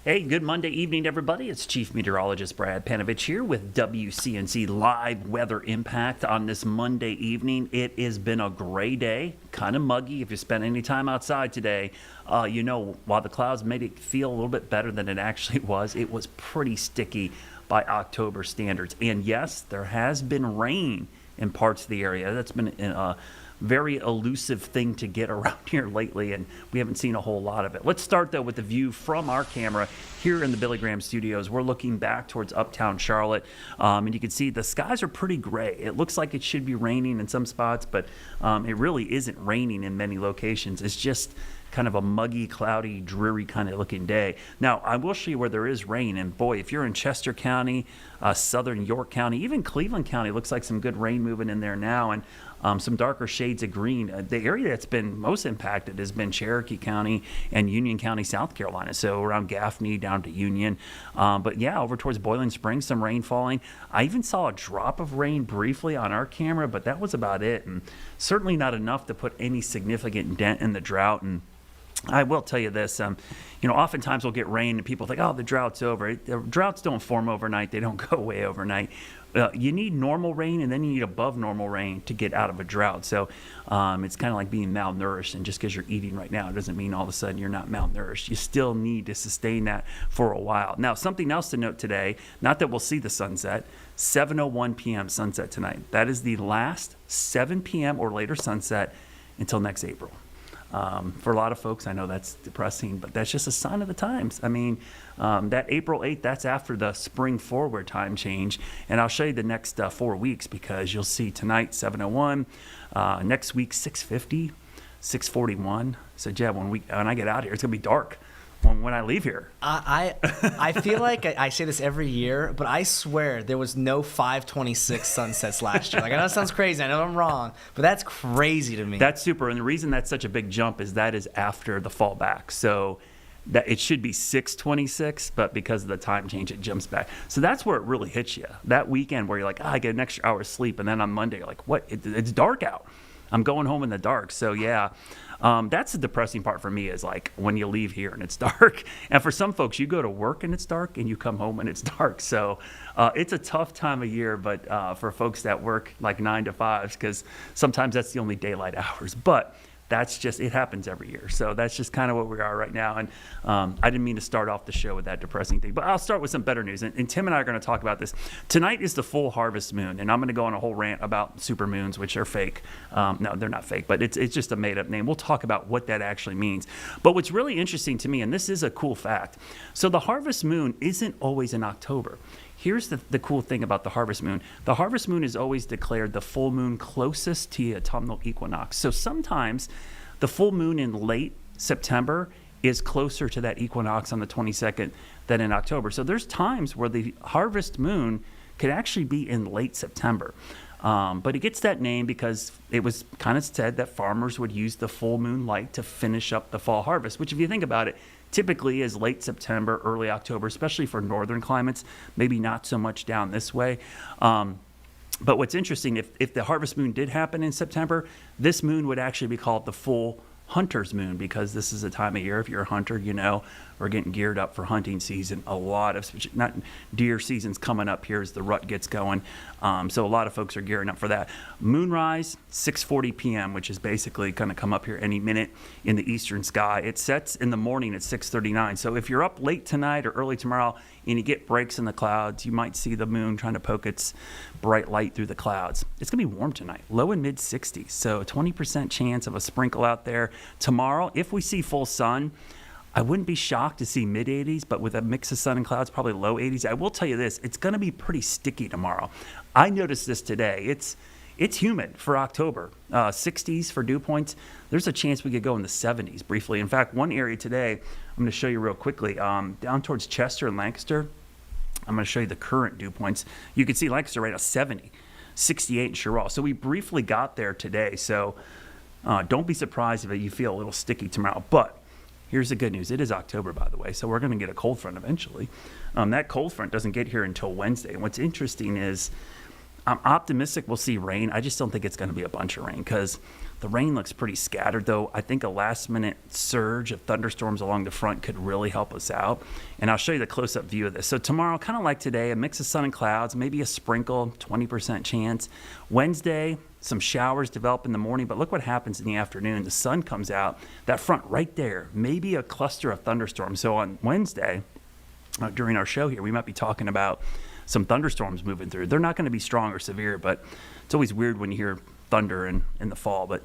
Hey, good Monday evening, everybody. It's Chief Meteorologist Brad Panovich here with WCNC Live Weather Impact on this Monday evening. It has been a gray day, kind of muggy. If you spent any time outside today, while the clouds made it feel a little bit better than it actually was, it was pretty sticky by October standards. And yes, there has been rain in parts of the area. That's been a very elusive thing to get around here lately, and we haven't seen a whole lot of it. Let's start, though, with the view from our camera here in the Billy Graham studios. We're looking back towards uptown Charlotte, and you can see the skies are pretty gray. It looks like it should be raining in some spots, but it really isn't raining in many locations. It's just kind of a muggy, cloudy, dreary kind of looking day. Now, I will show you where there is rain, and boy, if you're in Chester County, southern York County, even Cleveland County, looks like some good rain moving in there now, and some darker shades of green. The area that's been most impacted has been Cherokee County and Union County, South Carolina, so around Gaffney down to Union. But yeah, over towards Boiling Springs, some rain falling. I even saw a drop of rain briefly on our camera, but that was about it, and certainly not enough to put any significant dent in the drought. And I will tell you this, oftentimes we'll get rain and people think, oh, the drought's over. The droughts don't form overnight. They don't go away overnight. You need normal rain, and then you need above normal rain to get out of a drought. So it's kind of like being malnourished, and just because you're eating right now, it doesn't mean all of a sudden you're not malnourished. You still need to sustain that for a while. Now, something else to note today, not that we'll see the sunset, 7:01 p.m. sunset tonight. That is the last 7 p.m. or later sunset until next April. For a lot of folks, I know that's depressing, but that's just a sign of the times. I mean, that April 8th, that's after the spring forward time change. And I'll show you the next 4 weeks, because you'll see tonight 7:01, next week 6:50, 6:41. So Jeb, when I get out here, it's gonna be dark when I leave here. I feel like I say this every year, but I swear there was no 5:26 sunsets last year. Like, I know it sounds crazy. I know I'm wrong, but that's crazy to me. That's super. And the reason that's such a big jump is that is after the fall back. So that it should be 6:26, but because of the time change, it jumps back. So that's where it really hits you. That weekend where you're like, I get an extra hour of sleep. And then on Monday, you're like, what? It's dark out. I'm going home in the dark. So yeah. That's the depressing part for me, is like when you leave here and it's dark. And for some folks, you go to work and it's dark, and you come home and it's dark. So it's a tough time of year, but for folks that work like 9 to 5s, because sometimes that's the only daylight hours. But that's just, it happens every year. So that's just kind of what we are right now. And I didn't mean to start off the show with that depressing thing, but I'll start with some better news. And Tim and I are going to talk about this. Tonight is the full harvest moon, and I'm going to go on a whole rant about supermoons, which are fake. No, they're not fake, but it's just a made up name. We'll talk about what that actually means. But what's really interesting to me, and this is a cool fact. So the harvest moon isn't always in October. Here's the cool thing about the harvest moon. The harvest moon is always declared the full moon closest to the autumnal equinox. So sometimes the full moon in late September is closer to that equinox on the 22nd than in October. So there's times where the harvest moon could actually be in late September. But it gets that name because it was kind of said that farmers would use the full moon light to finish up the fall harvest, which, if you think about it, typically is late September, early October, especially for northern climates, maybe not so much down this way. But what's interesting, if the harvest moon did happen in September, this moon would actually be called the full hunter's moon, because this is a time of year, if you're a hunter, you know, we're getting geared up for hunting season. A lot of, not deer season's coming up here as the rut gets going. So a lot of folks are gearing up for that. Moonrise, 6:40 p.m., which is basically going to come up here any minute in the eastern sky. It sets in the morning at 6:39. So if you're up late tonight or early tomorrow and you get breaks in the clouds, you might see the moon trying to poke its bright light through the clouds. It's going to be warm tonight, low and mid 60s. So 20% chance of a sprinkle out there. Tomorrow, if we see full sun, I wouldn't be shocked to see mid 80s, but with a mix of sun and clouds, probably low 80s. I will tell you this, it's going to be pretty sticky tomorrow. I noticed this today. It's humid for October, 60s for dew points. There's a chance we could go in the 70s briefly. In fact, one area today, I'm going to show you real quickly, down towards Chester and Lancaster, I'm going to show you the current dew points. You can see Lancaster right now, 70, 68 in Sherrall. So we briefly got there today. So don't be surprised if you feel a little sticky tomorrow. But here's the good news. It is October, by the way, so we're going to get a cold front eventually. That cold front doesn't get here until Wednesday. And what's interesting is I'm optimistic we'll see rain. I just don't think it's going to be a bunch of rain, because the rain looks pretty scattered, though. I think a last-minute surge of thunderstorms along the front could really help us out. And I'll show you the close-up view of this. So tomorrow, kind of like today, a mix of sun and clouds, maybe a sprinkle, 20% chance. Wednesday, some showers develop in the morning, but look what happens in the afternoon. The sun comes out, that front right there, maybe a cluster of thunderstorms. So on Wednesday, during our show here, we might be talking about some thunderstorms moving through. They're not going to be strong or severe, but it's always weird when you hear thunder in the fall, but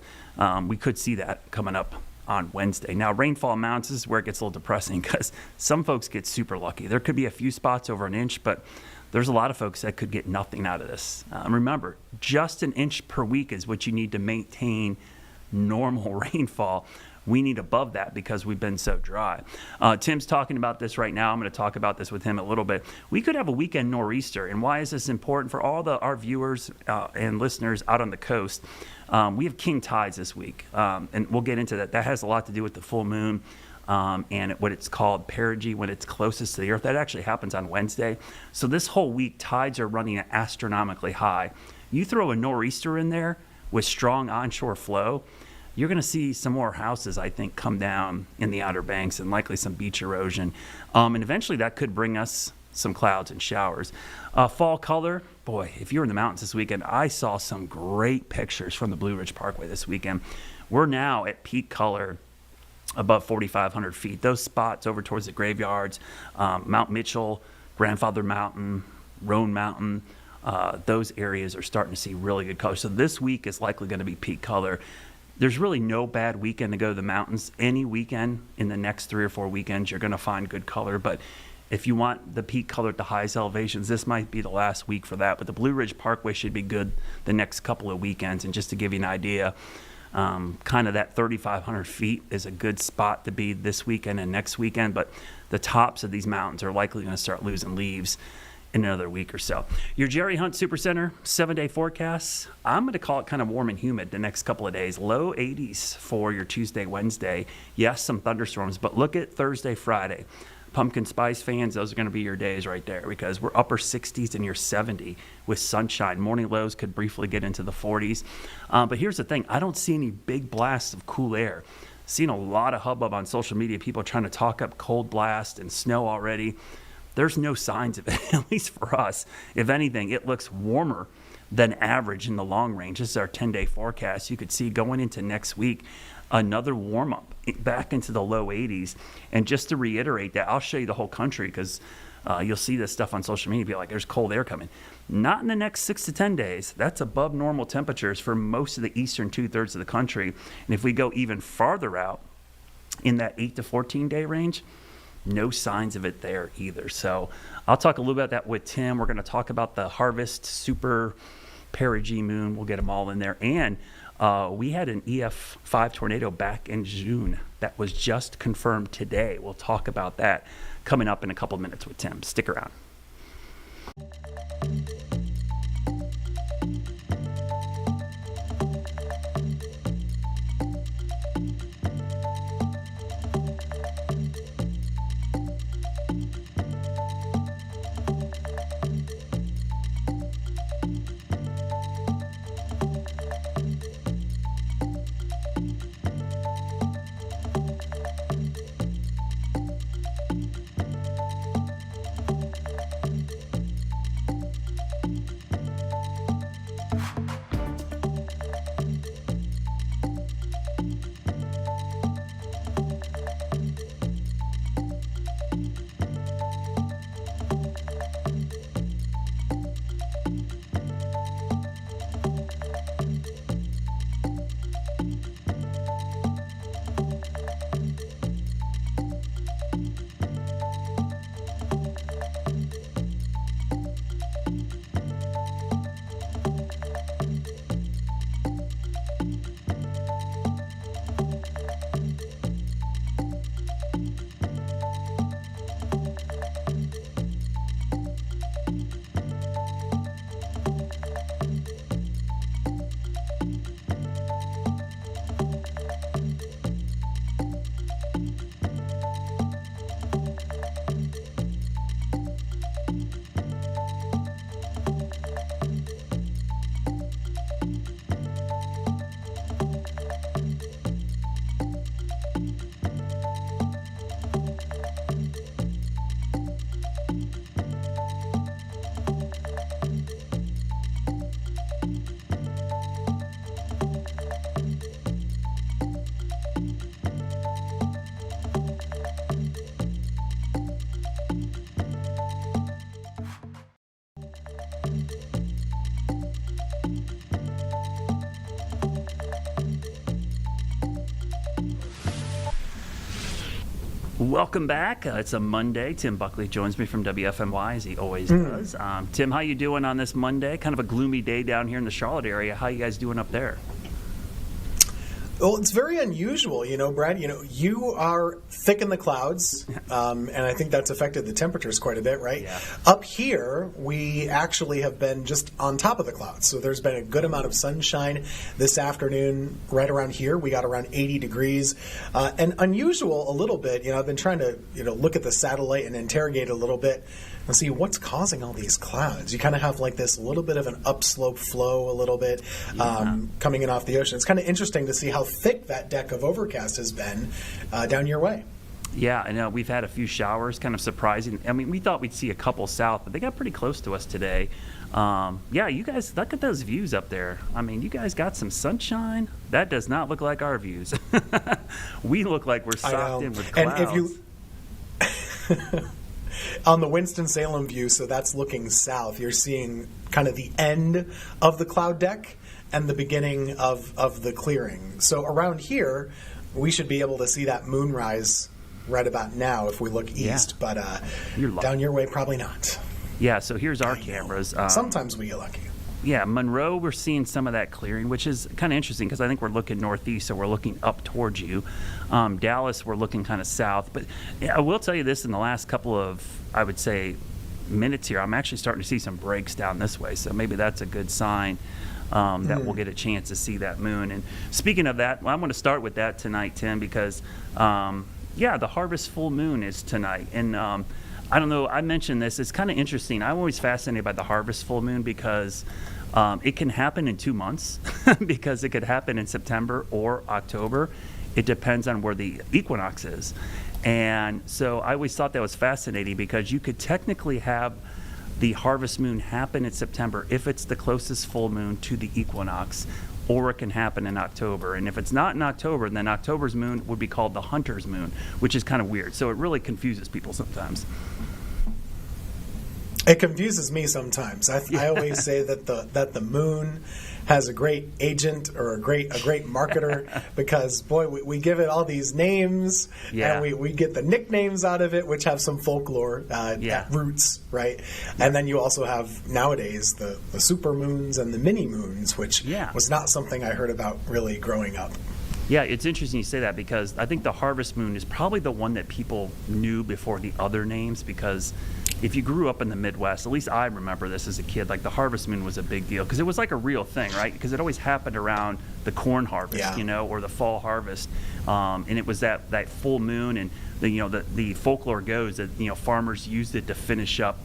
we could see that coming up on Wednesday. Now, rainfall amounts, this is where it gets a little depressing, because some folks get super lucky. There could be a few spots over an inch, but there's a lot of folks that could get nothing out of this. Remember, just an inch per week is what you need to maintain normal rainfall. We need above that because we've been so dry. Tim's talking about this right now. I'm going to talk about this with him a little bit. We could have a weekend nor'easter. And why is this important for all our viewers and listeners out on the coast? We have king tides this week, and we'll get into that. That has a lot to do with the full moon and what it's called perigee, when it's closest to the earth. That actually happens on Wednesday. So this whole week, tides are running astronomically high. You throw a nor'easter in there with strong onshore flow, you're going to see some more houses, I think, come down in the Outer Banks, and likely some beach erosion. And eventually that could bring us some clouds and showers. Fall color, boy, if you're in the mountains this weekend, I saw some great pictures from the Blue Ridge Parkway this weekend. We're now at peak color above 4,500 feet. Those spots over towards the graveyards, Mount Mitchell, Grandfather Mountain, Roan Mountain, those areas are starting to see really good color. So this week is likely going to be peak color. there's really no bad weekend to go to the mountains. Any weekend in the next 3 or 4 weekends, you're going to find good color. But if you want the peak color at the highest elevations, this might be the last week for that. But the Blue Ridge Parkway should be good the next couple of weekends. And just to give you an idea, kind of that 3,500 feet is a good spot to be this weekend and next weekend. But the tops of these mountains are likely going to start losing leaves in another week or so. Your Jerry Hunt Supercenter 7-day forecast, I'm going to call it kind of warm and humid the next couple of days. Low 80s for your Tuesday, Wednesday. Yes, some thunderstorms, but look at Thursday, Friday. Pumpkin spice fans, those are going to be your days right there, because we're upper 60s and you're 70 with sunshine. Morning lows could briefly get into the 40s. But here's the thing. I don't see any big blasts of cool air. Seen a lot of hubbub on social media, people trying to talk up cold blast and snow already. There's no signs of it, at least for us. If anything, it looks warmer than average in the long range. This is our 10-day forecast. You could see going into next week, another warm-up back into the low 80s. And just to reiterate that, I'll show you the whole country, because you'll see this stuff on social media, be like, there's cold air coming. Not in the next 6 to 10 days. That's above normal temperatures for most of the eastern two-thirds of the country. And if we go even farther out in that 8 to 14-day range, no signs of it there either. So I'll talk a little bit about that with Tim. We're going to talk about the Harvest Super Perigee moon. We'll get them all in there. And we had an EF5 tornado back in June that was just confirmed today. We'll talk about that coming up in a couple of minutes with Tim. Stick around. Welcome back. It's a Monday. Tim Buckley joins me from WFMY, as he always does. Tim, how you doing on this Monday? Kind of a gloomy day down here in the Charlotte area. How you guys doing up there? Well, it's very unusual, Brad. You are thick in the clouds, and I think that's affected the temperatures quite a bit, right? Yeah. Up here, we actually have been just on top of the clouds, so there's been a good amount of sunshine this afternoon. Right around here, we got around 80 degrees, and unusual a little bit. I've been trying to, look at the satellite and interrogate it a little bit and see what's causing all these clouds. You kind of have like this little bit of an upslope flow a little bit coming in off the ocean. It's kind of interesting to see how thick that deck of overcast has been down your way. Yeah, I know. We've had a few showers, kind of surprising. I mean, we thought we'd see a couple south, but they got pretty close to us today. Yeah, you guys, look at those views up there. I mean, you guys got some sunshine. That does not look like our views. We look like we're socked in with clouds. And if you... On the Winston-Salem view, so that's looking south, you're seeing kind of the end of the cloud deck, and the beginning of the clearing. So around here, we should be able to see that moonrise right about now if we look east. But down your way, probably not. Yeah, so here's our cameras. Sometimes we get lucky. Yeah, Monroe, we're seeing some of that clearing, which is kind of interesting because I think we're looking northeast, so we're looking up towards you. Dallas, we're looking kind of south. But I will tell you this, in the last couple of, I would say, minutes here, I'm actually starting to see some breaks down this way, so maybe that's a good sign that we'll get a chance to see that moon. And speaking of that, I'm going to start with that tonight, Tim, because, the harvest full moon is tonight. And I don't know, I mentioned this, it's kind of interesting. I'm always fascinated by the harvest full moon because it can happen in 2 months, because it could happen in September or October. It depends on where the equinox is. And so I always thought that was fascinating because you could technically have the harvest moon happen in September if it's the closest full moon to the equinox, or it can happen in October. And if it's not in October, then October's moon would be called the hunter's moon, which is kind of weird. So it really confuses people sometimes. It confuses me sometimes. I always say that the moon has a great agent or a great marketer because, boy, we give it all these names and we get the nicknames out of it, which have some folklore roots, right? And then you also have nowadays the super moons and the mini moons, which was not something I heard about really growing up. Yeah, it's interesting you say that because I think the harvest moon is probably the one that people knew before the other names, because if you grew up in the Midwest, at least I remember this as a kid, like the harvest moon was a big deal because it was like a real thing, right? Because it always happened around the corn harvest, or the fall harvest. And it was that full moon, and the folklore goes that, farmers used it to finish up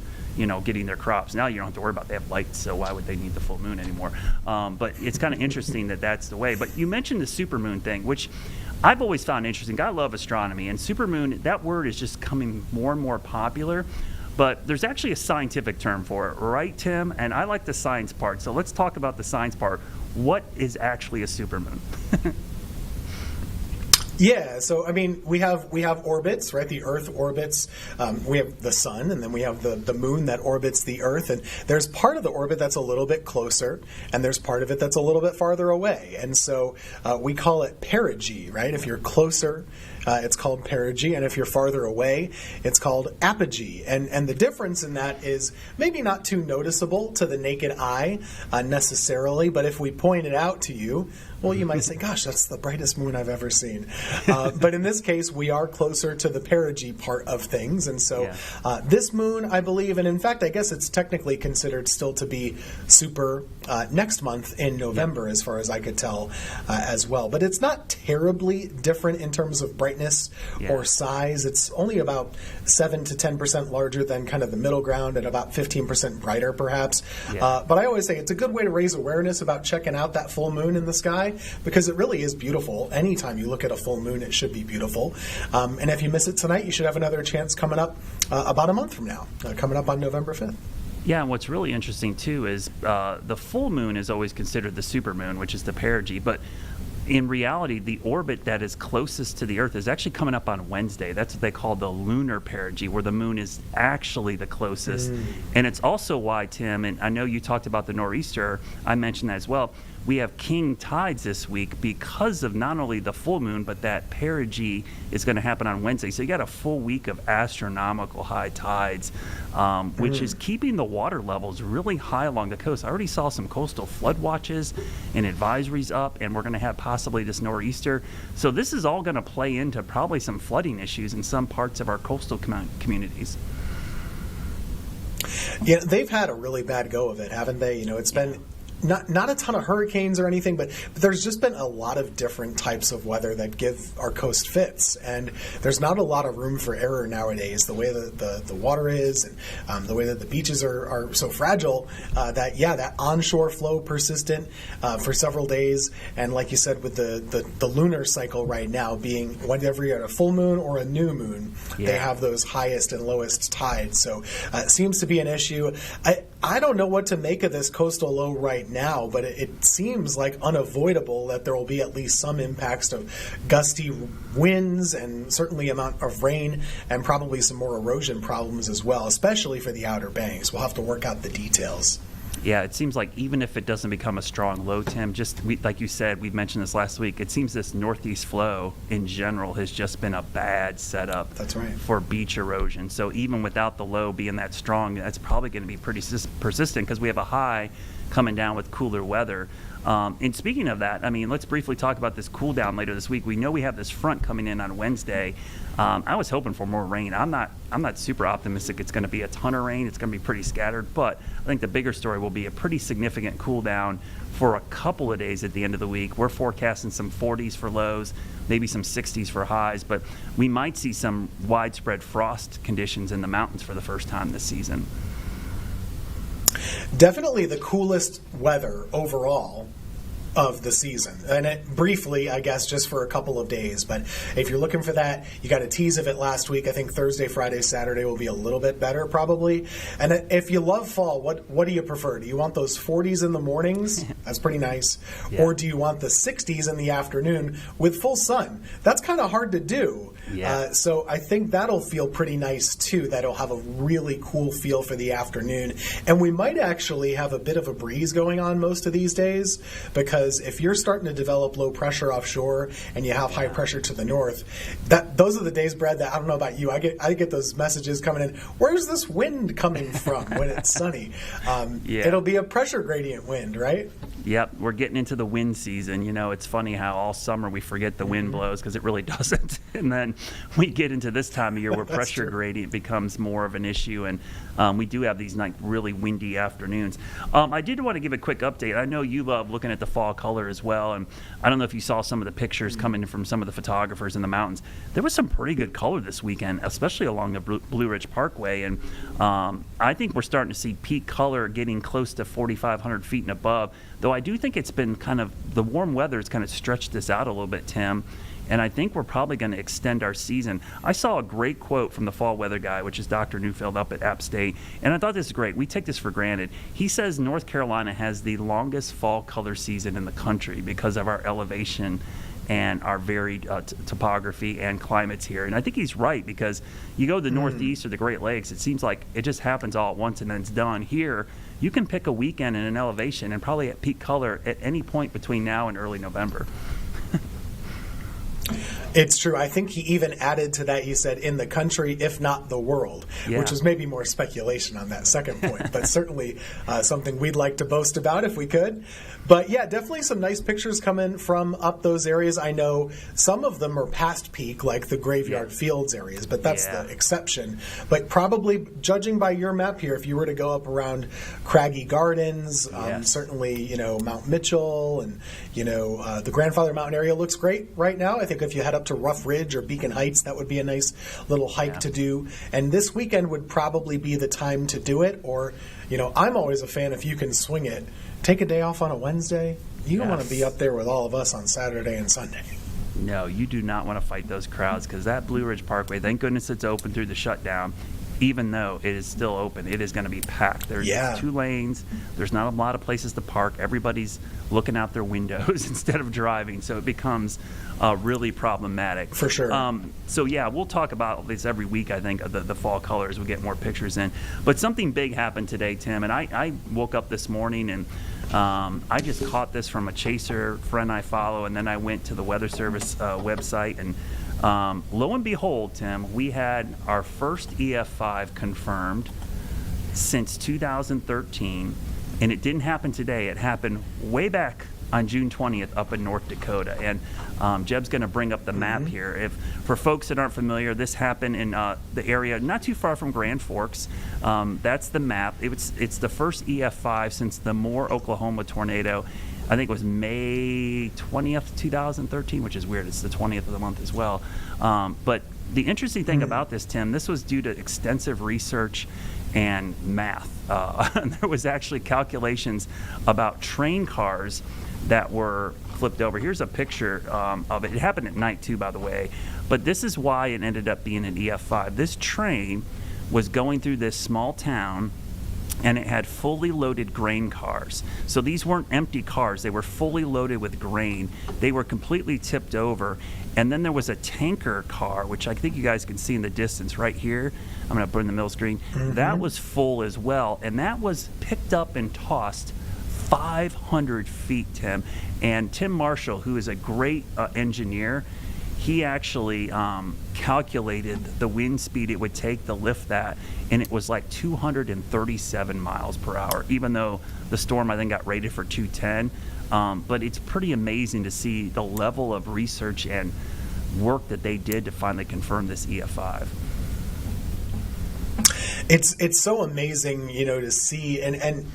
getting their crops. Now you don't have to worry about it. They have lights, so why would they need the full moon anymore? But it's kind of interesting that that's the way. But you mentioned the supermoon thing, which I've always found interesting. I love astronomy, and supermoon, that word is just coming more and more popular. But there's actually a scientific term for it, right, Tim? And I like the science part. So let's talk about the science part. What is actually a supermoon? Yeah, so I mean, we have orbits, right? The Earth orbits. We have the sun, and then we have the moon that orbits the Earth. And there's part of the orbit that's a little bit closer, and there's part of it that's a little bit farther away. And so we call it perigee, right? If you're closer, it's called perigee, and if you're farther away, it's called apogee. And the difference in that is maybe not too noticeable to the naked eye necessarily, but if we point it out to you, well, you might say, gosh, that's the brightest moon I've ever seen. But in this case, we are closer to the perigee part of things. And so this moon, I believe, and in fact, I guess it's technically considered still to be super next month in November, as far as I could tell as well. But it's not terribly different in terms of brightness or size. It's only about 7 to 10% larger than kind of the middle ground and about 15% brighter, perhaps. But I always say it's a good way to raise awareness about checking out that full moon in the sky, because it really is beautiful. Anytime you look at a full moon, it should be beautiful. And if you miss it tonight, you should have another chance coming up about a month from now, coming up on November 5th. Yeah, and what's really interesting, too, is the full moon is always considered the supermoon, which is the perigee. But in reality, the orbit that is closest to the Earth is actually coming up on Wednesday. That's what they call the lunar perigee, where the moon is actually the closest. And it's also why, Tim, and I know you talked about the nor'easter, I mentioned that as well, we have king tides this week because of not only the full moon, but that perigee is going to happen on Wednesday. So you got a full week of astronomical high tides, which is keeping the water levels really high along the coast. I already saw some coastal flood watches and advisories up, and we're going to have possibly this nor'easter. So this is all going to play into probably some flooding issues in some parts of our coastal communities. Yeah, they've had a really bad go of it, haven't they? It's been not a ton of hurricanes or anything, but there's just been a lot of different types of weather that give our coast fits, and there's not a lot of room for error nowadays. The way the water is, and the way that the beaches are so fragile, that onshore flow persistent for several days, and like you said, with the lunar cycle right now being whenever you're at a full moon or a new moon, they have those highest and lowest tides. So it seems to be an issue. I don't know what to make of this coastal low right now, but it seems like unavoidable that there will be at least some impacts of gusty winds and certainly amount of rain and probably some more erosion problems as well, especially for the Outer Banks. We'll have to work out the details. Yeah, it seems like even if it doesn't become a strong low, Tim, like you said, we mentioned this last week, it seems this northeast flow in general has just been a bad setup. That's right. For beach erosion. So even without the low being that strong, that's probably going to be pretty persistent because we have a high coming down with cooler weather. And speaking of that, I mean, let's briefly talk about this cool down later this week. We know we have this front coming in on Wednesday. I was hoping for more rain. I'm not super optimistic it's going to be a ton of rain. It's going to be pretty scattered, but I think the bigger story will be a pretty significant cool down for a couple of days at the end of the week. We're forecasting some 40s for lows, maybe some 60s for highs, but we might see some widespread frost conditions in the mountains for the first time this season. Definitely the coolest weather overall of the season. And briefly, I guess, just for a couple of days. But if you're looking for that, you got a tease of it last week. I think Thursday, Friday, Saturday will be a little bit better probably. And if you love fall, what do you prefer? Do you want those 40s in the mornings? That's pretty nice. Yeah. Or do you want the 60s in the afternoon with full sun? That's kind of hard to do. Yeah. So I think that'll feel pretty nice too. That'll have a really cool feel for the afternoon. And we might actually have a bit of a breeze going on most of these days, because if you're starting to develop low pressure offshore and you have high pressure to the north, those are the days, Brad, that I don't know about you. I get those messages coming in. Where's this wind coming from when it's sunny? It'll be a pressure gradient wind, right? Yep, we're getting into the wind season. You know, it's funny how all summer we forget the wind blows because it really doesn't. And then we get into this time of year where pressure gradient becomes more of an issue, and we do have these really windy afternoons. I did want to give a quick update. I know you love looking at the fall color as well, and I don't know if you saw some of the pictures coming from some of the photographers in the mountains. There was some pretty good color this weekend, especially along the Blue Ridge Parkway, and I think we're starting to see peak color getting close to 4,500 feet and above, though I do think it's been kind of, the warm weather has kind of stretched this out a little bit, Tim. And I think we're probably going to extend our season. I saw a great quote from the fall weather guy, which is Dr. Neufeld up at App State, and I thought this is great. We take this for granted. He says North Carolina has the longest fall color season in the country because of our elevation and our varied topography and climates here. And I think he's right, because you go to the Northeast or the Great Lakes, it seems like it just happens all at once and then it's done. Here, you can pick a weekend in an elevation and probably at peak color at any point between now and early November. It's true. I think he even added to that, he said, in the country, if not the world, which is maybe more speculation on that second point, but certainly something we'd like to boast about if we could. But yeah, definitely some nice pictures coming from up those areas. I know some of them are past peak, like the Graveyard Fields areas, but that's the exception. But probably, judging by your map here, if you were to go up around Craggy Gardens, certainly, Mount Mitchell and, the Grandfather Mountain area looks great right now. I think if you head up to Rough Ridge or Beacon Heights, that would be a nice little hike to do. And this weekend would probably be the time to do it. Or, I'm always a fan, if you can swing it, take a day off on a Wednesday. You don't want to be up there with all of us on Saturday and Sunday. No, you do not want to fight those crowds, because that Blue Ridge Parkway, thank goodness it's open through the shutdown. Even though it is still open, it is going to be packed. There's 2 lanes. There's not a lot of places to park. Everybody's looking out their windows instead of driving, so it becomes really problematic. For sure. We'll talk about this every week, I think, the fall colors. We get more pictures in. But something big happened today, Tim, and I woke up this morning and I just caught this from a chaser friend I follow, and then I went to the Weather Service website, and lo and behold, Tim, we had our first EF5 confirmed since 2013, and it didn't happen today. It happened way back on June 20th up in North Dakota. And Jeb's going to bring up the map here. For folks that aren't familiar, this happened in the area not too far from Grand Forks. That's the map. It's the first EF5 since the Moore, Oklahoma tornado. I think it was May 20th, 2013, which is weird. It's the 20th of the month as well. But the interesting thing about this, Tim, this was due to extensive research and math. There was actually calculations about train cars that were flipped over. Here's a picture of it. It happened at night, too, by the way. But this is why it ended up being an EF5. This train was going through this small town and it had fully loaded grain cars. So these weren't empty cars. They were fully loaded with grain. They were completely tipped over. And then there was a tanker car, which I think you guys can see in the distance right here. I'm going to put in the middle screen. That was full as well. And that was picked up and tossed 500 feet, Tim. And Tim Marshall, who is a great engineer, he actually calculated the wind speed it would take to lift that, and it was like 237 miles per hour, even though the storm, I think, got rated for 210. But it's pretty amazing to see the level of research and work that they did to finally confirm this EF5. It's so amazing, to see, and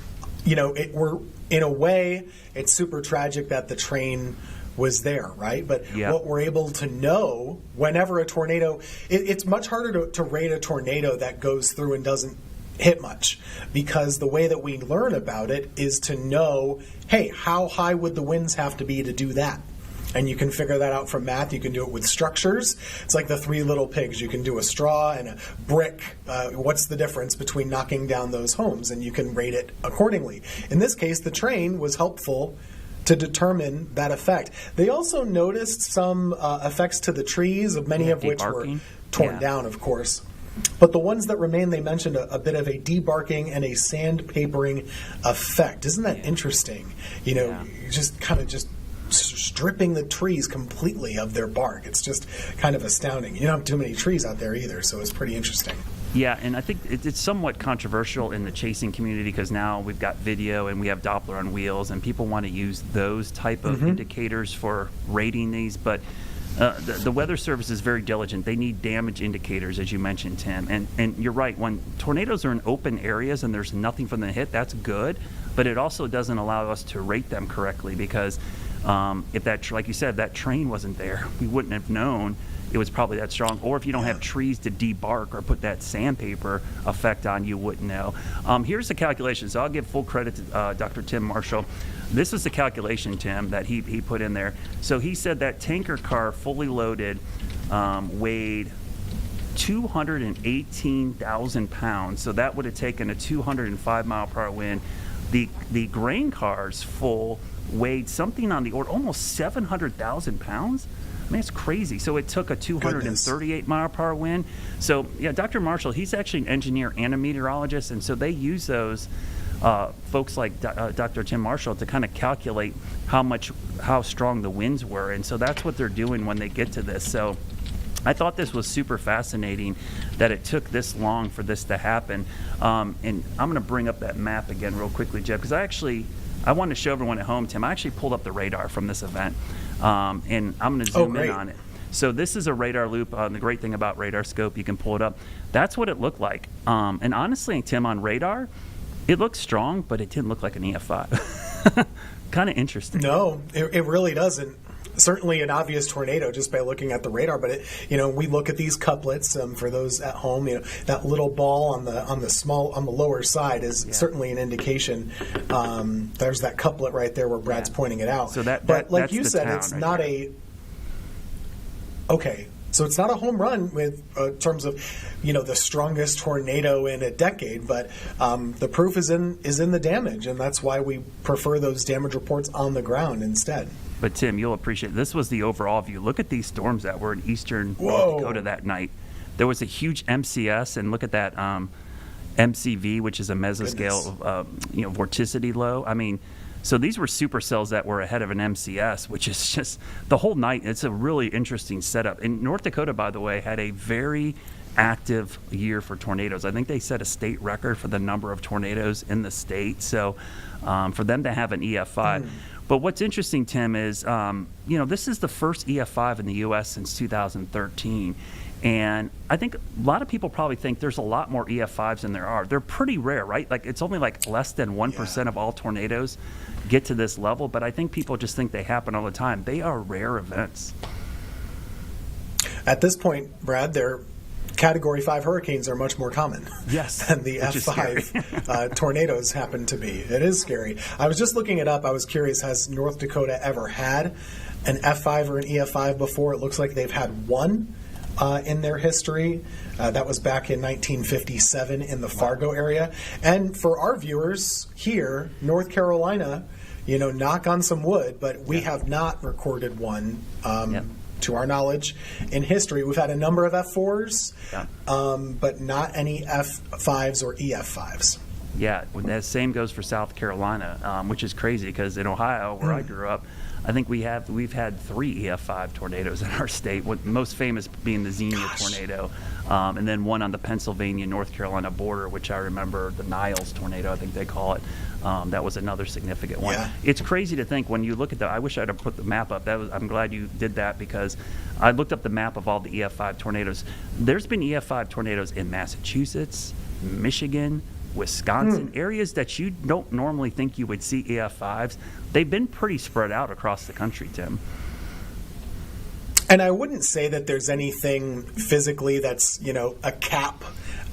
we're in a way, it's super tragic that the train was there, right? But what we're able to know whenever a tornado, it's much harder to rate a tornado that goes through and doesn't hit much, because the way that we learn about it is to know, hey, how high would the winds have to be to do that? And you can figure that out from math. You can do it with structures. It's like the three little pigs. You can do a straw and a brick. What's the difference between knocking down those homes? And you can rate it accordingly. In this case, the train was helpful to determine that effect. They also noticed some effects to the trees, of many of which were torn down, of course. But the ones that remain, they mentioned a bit of a debarking and a sandpapering effect. Isn't that interesting? Just kind of stripping the trees completely of their bark. It's just kind of astounding. You don't have too many trees out there either, so it's pretty interesting. Yeah, and I think it's somewhat controversial in the chasing community, because now we've got video and we have Doppler on wheels, and people want to use those type of indicators for rating these. But the Weather Service is very diligent. They need damage indicators, as you mentioned, Tim. And you're right. When tornadoes are in open areas and there's nothing for them to hit, that's good. But it also doesn't allow us to rate them correctly, because if that, like you said, that train wasn't there, we wouldn't have known it was probably that strong. Or if you don't have trees to debark or put that sandpaper effect on, you wouldn't know. Here's the calculation. So I'll give full credit to Dr. Tim Marshall. This is the calculation, Tim, that he put in there. So he said that tanker car, fully loaded, weighed 218,000 pounds. So that would have taken a 205 mile per hour wind. The grain cars full weighed something on the order, almost 700,000 pounds. I mean, it's crazy. So it took a 238 mile per hour wind. So yeah, Dr. Marshall, he's actually an engineer and a meteorologist, and so they use those folks like Dr. Tim Marshall to kind of calculate how strong the winds were, and so that's what they're doing when they get to this. So I thought this was super fascinating that it took this long for this to happen. And I'm going to bring up that map again real quickly, Jeff, because I wanted to show everyone at home, Tim. I actually pulled up the radar from this event, and I'm going to zoom in on it. So this is a radar loop. The great thing about Radar Scope, you can pull it up. That's what it looked like. And honestly, Tim, on radar, it looked strong, but it didn't look like an EF5. Kind of interesting. No, it really doesn't. Certainly an obvious tornado just by looking at the radar, but we look at these couplets for those at home. That little ball on the lower side is certainly an indication. There's that couplet right there where Brad's pointing it out. So but like you said, it's not So it's not a home run with terms of the strongest tornado in a decade, but the proof is in the damage, and that's why we prefer those damage reports on the ground instead. But Tim, you'll appreciate this was the overall view. Look at these storms that were in eastern North Dakota that night. There was a huge MCS, and look at that MCV, which is a mesoscale vorticity low. I mean, so these were supercells that were ahead of an MCS, which is just the whole night. It's a really interesting setup. And North Dakota, by the way, had a very active year for tornadoes. I think they set a state record for the number of tornadoes in the state. So for them to have an EF5. But what's interesting, Tim, is this is the first EF5 in the U.S. since 2013. And I think a lot of people probably think there's a lot more EF5s than there are. They're pretty rare, right? Like it's only like less than 1% of all tornadoes get to this level. But I think people just think they happen all the time. They are rare events. At this point, Brad, they're Category 5 hurricanes are much more common than the F5 tornadoes happen to be. It is scary. I was just looking it up. I was curious, has North Dakota ever had an F5 or an EF5 before? It looks like they've had one. in their history. That was back in 1957 in the Fargo area. And for our viewers here, North Carolina, knock on some wood, but we have not recorded one. To our knowledge, in history, we've had a number of F4s, but not any F5s or EF5s. Yeah, that same goes for South Carolina, which is crazy because in Ohio, where I grew up, I think we've had 3 EF5 tornadoes in our state. Most famous being the Xenia tornado, and then one on the Pennsylvania-North Carolina border, which I remember, the Niles tornado, I think they call it. That was another significant one. Yeah. It's crazy to think when you look at I wish I'd have put the map up. I'm glad you did that because I looked up the map of all the EF5 tornadoes. There's been EF5 tornadoes in Massachusetts, Michigan, Wisconsin, areas that you don't normally think you would see EF5s. They've been pretty spread out across the country, Tim. And I wouldn't say that there's anything physically that's, a cap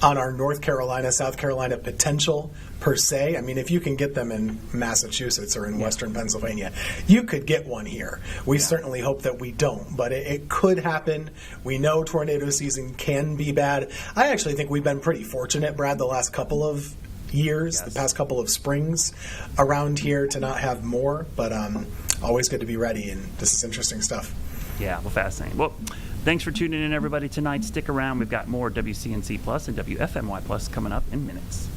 on our North Carolina, South Carolina potential per se. I mean, if you can get them in Massachusetts or in Western Pennsylvania, you could get one here. We certainly hope that we don't, but it could happen. We know tornado season can be bad. I actually think we've been pretty fortunate, Brad, the last couple of years, the past couple of springs around here to not have more, but always good to be ready, and this is interesting stuff. Yeah, well, fascinating. Well, thanks for tuning in, everybody, tonight. Stick around. We've got more WCNC Plus and WFMY Plus coming up in minutes.